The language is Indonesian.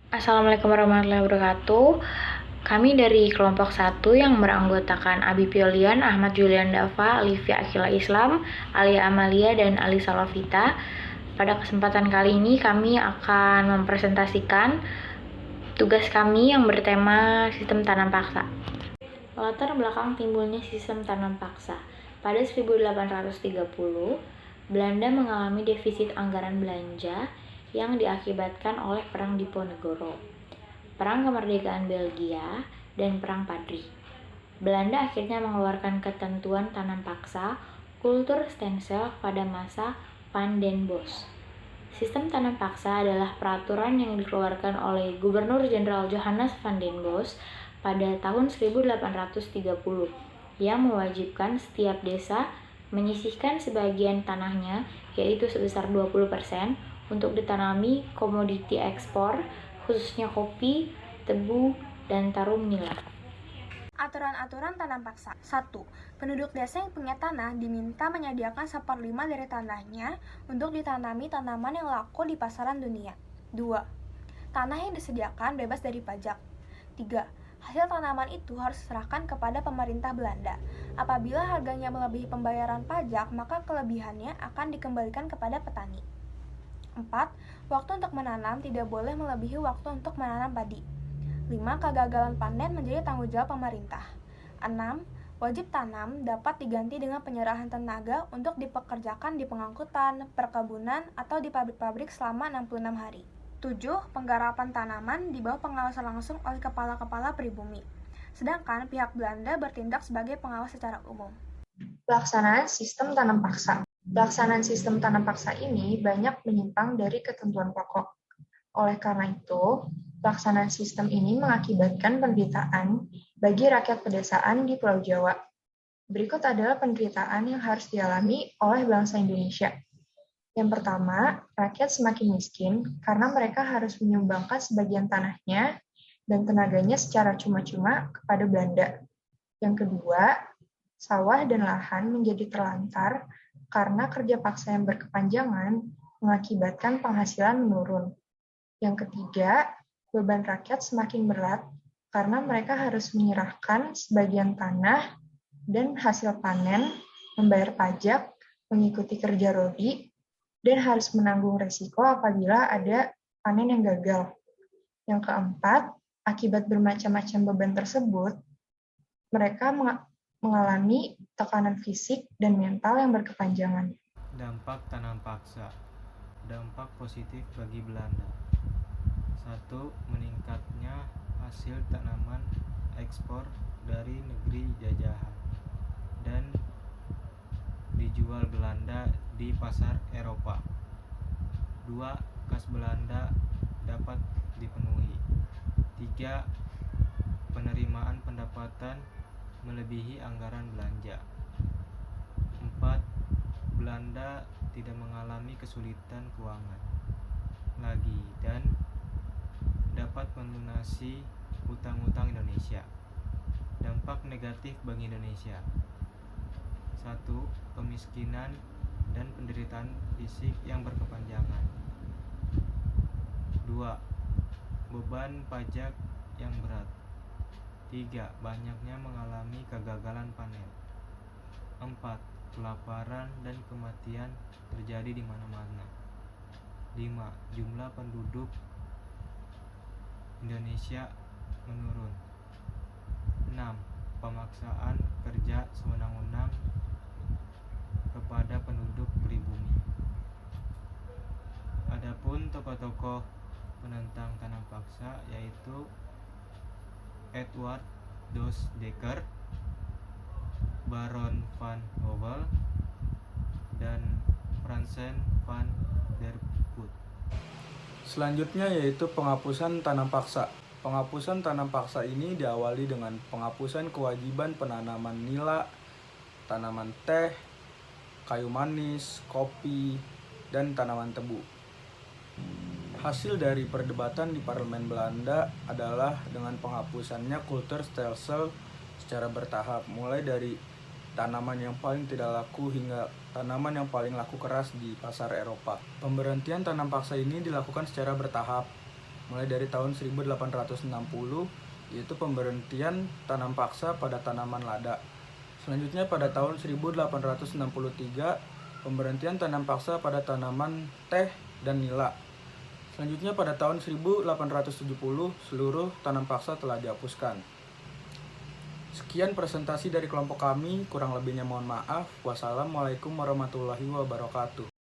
Assalamualaikum warahmatullahi wabarakatuh. Kami dari kelompok 1 yang beranggotakan Abi Piolian, Ahmad Julian Dafa, Alifia Akila Islam, Alia Amalia, dan Ali Salavita. Pada kesempatan kali ini kami akan mempresentasikan tugas kami yang bertema sistem tanam paksa. Latar belakang timbulnya sistem tanam paksa. Pada 1830, Belanda mengalami defisit anggaran belanja yang diakibatkan oleh Perang Diponegoro, Perang Kemerdekaan Belgia, dan Perang Padri. Belanda akhirnya mengeluarkan ketentuan tanam paksa kultur stensel pada masa Van den Bosch. Sistem tanam paksa adalah peraturan yang dikeluarkan oleh Gubernur Jenderal Johannes van den Bosch pada tahun 1830 yang mewajibkan setiap desa menyisihkan sebagian tanahnya, yaitu sebesar 20%, untuk ditanami komoditi ekspor, khususnya kopi, tebu, dan tarum nila. Aturan-aturan tanam paksa. 1. Penduduk desa yang punya tanah diminta menyediakan 1/5 dari tanahnya untuk ditanami tanaman yang laku di pasaran dunia. 2. Tanah yang disediakan bebas dari pajak. 3. Hasil tanaman itu harus diserahkan kepada pemerintah Belanda. Apabila harganya melebihi pembayaran pajak, maka kelebihannya akan dikembalikan kepada petani. 4. Waktu untuk menanam tidak boleh melebihi waktu untuk menanam padi. 5. Kegagalan panen menjadi tanggung jawab pemerintah. 6. Wajib tanam dapat diganti dengan penyerahan tenaga untuk dipekerjakan di pengangkutan, perkebunan, atau di pabrik-pabrik selama 66 hari. 7. Penggarapan tanaman di bawah pengawasan langsung oleh kepala-kepala pribumi. Sedangkan pihak Belanda bertindak sebagai pengawas secara umum. Pelaksanaan sistem tanam paksa. Pelaksanaan sistem tanam paksa ini banyak menyimpang dari ketentuan pokok. Oleh karena itu, pelaksanaan sistem ini mengakibatkan penderitaan bagi rakyat pedesaan di Pulau Jawa. Berikut adalah penderitaan yang harus dialami oleh bangsa Indonesia. Yang pertama, rakyat semakin miskin karena mereka harus menyumbangkan sebagian tanahnya dan tenaganya secara cuma-cuma kepada Belanda. Yang kedua, sawah dan lahan menjadi terlantar karena kerja paksa yang berkepanjangan mengakibatkan penghasilan menurun. Yang ketiga, beban rakyat semakin berat karena mereka harus menyerahkan sebagian tanah dan hasil panen, membayar pajak, mengikuti kerja rodi, dan harus menanggung resiko apabila ada panen yang gagal. Yang keempat, akibat bermacam-macam beban tersebut, mereka mengalami tekanan fisik dan mental yang berkepanjangan. Dampak tanam paksa. Dampak positif bagi Belanda. 1. Meningkatnya hasil tanaman ekspor dari negeri jajahan dan dijual Belanda di pasar Eropa. 2. Kas Belanda dapat dipenuhi. 3. Penerimaan pendapatan melebihi anggaran belanja. 4. Belanda tidak mengalami kesulitan keuangan lagi dan dapat melunasi utang-utang Indonesia. Dampak negatif bagi Indonesia. 1. Kemiskinan dan penderitaan fisik yang berkepanjangan. 2. Beban pajak yang berat. 3. Banyaknya mengalami kegagalan panen. 4. Kelaparan dan kematian terjadi di mana-mana. 5. Jumlah penduduk Indonesia menurun. 6. Pemaksaan kerja sewenang-wenang kepada penduduk pribumi. Adapun tokoh-tokoh penentang tanam paksa yaitu Edward Dos Dekker, Baron van Howell, dan Fransen van der Voort. Selanjutnya yaitu penghapusan tanam paksa. Penghapusan tanam paksa ini diawali dengan penghapusan kewajiban penanaman nila, tanaman teh, kayu manis, kopi, dan tanaman tebu. Hasil dari perdebatan di parlemen Belanda adalah dengan penghapusannya kultur stelsel secara bertahap, mulai dari tanaman yang paling tidak laku hingga tanaman yang paling laku keras di pasar Eropa. Pemberhentian tanam paksa ini dilakukan secara bertahap. mulai dari tahun 1860, yaitu pemberhentian tanam paksa pada tanaman lada. Selanjutnya pada tahun 1863, pemberhentian tanam paksa pada tanaman teh dan nila. Selanjutnya pada tahun 1870, seluruh tanam paksa telah dihapuskan. Sekian presentasi dari kelompok kami, kurang lebihnya mohon maaf. Wassalamualaikum warahmatullahi wabarakatuh.